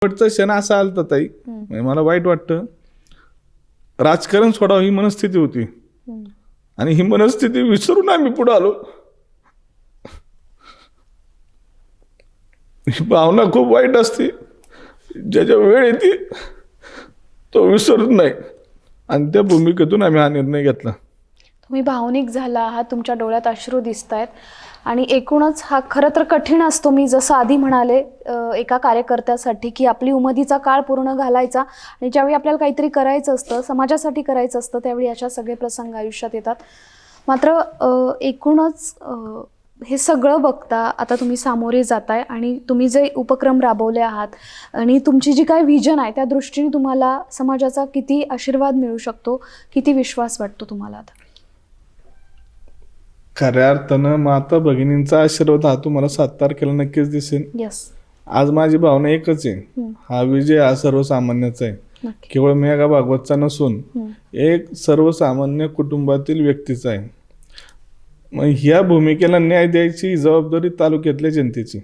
शेवटचा क्षण असा आलता ताई, म्हणजे मला वाईट वाटतं, राजकारण सोडावं ही मनस्थिती होती आणि ही मनस्थिती विसरून आम्ही पुढे आलो. ही भावना खूप वाईट असते, ज्याच्या वेळ येते तो विसरत नाही आणि त्या भूमिकेतून आम्ही हा निर्णय घेतला. तुम्ही भावनिक झाला आहात, तुमच्या डोळ्यात अश्रू दिसत आहेत आणि एकूणच हा खरं तर कठीण असतो. मी जसं आधी म्हणाले एका कार्यकर्त्यासाठी की आपली उमेदीचा काळ पूर्ण घालायचा आणि ज्यावेळी आपल्याला काहीतरी करायचं असतं, समाजासाठी करायचं असतं, त्यावेळी अशा सगळे प्रसंग आयुष्यात येतात. मात्र एकूणच हे सगळं बघता आता तुम्ही सामोरे जाताय आणि तुम्ही जे उपक्रम राबवले आहात आणि तुमची जी काय व्हिजन आहे त्या दृष्टीने तुम्हाला समाजाचा किती आशीर्वाद मिळू शकतो, किती विश्वास वाटतो तुम्हाला आता? खऱ्या अर्थानं माता भगिनींचा आशीर्वाद हा तुम्हाला 7 तारखेला नक्कीच दिसेल. यस, आज माझी भावना एकच आहे, हा विजय हा सर्वसामान्याचा आहे, नक्की. केवळ मेघा भागवतचा नसून एक सर्वसामान्य कुटुंबातील व्यक्तीचा आहे. मग ह्या भूमिकेला न्याय द्यायची जबाबदारी तालुक्यातल्या जनतेची.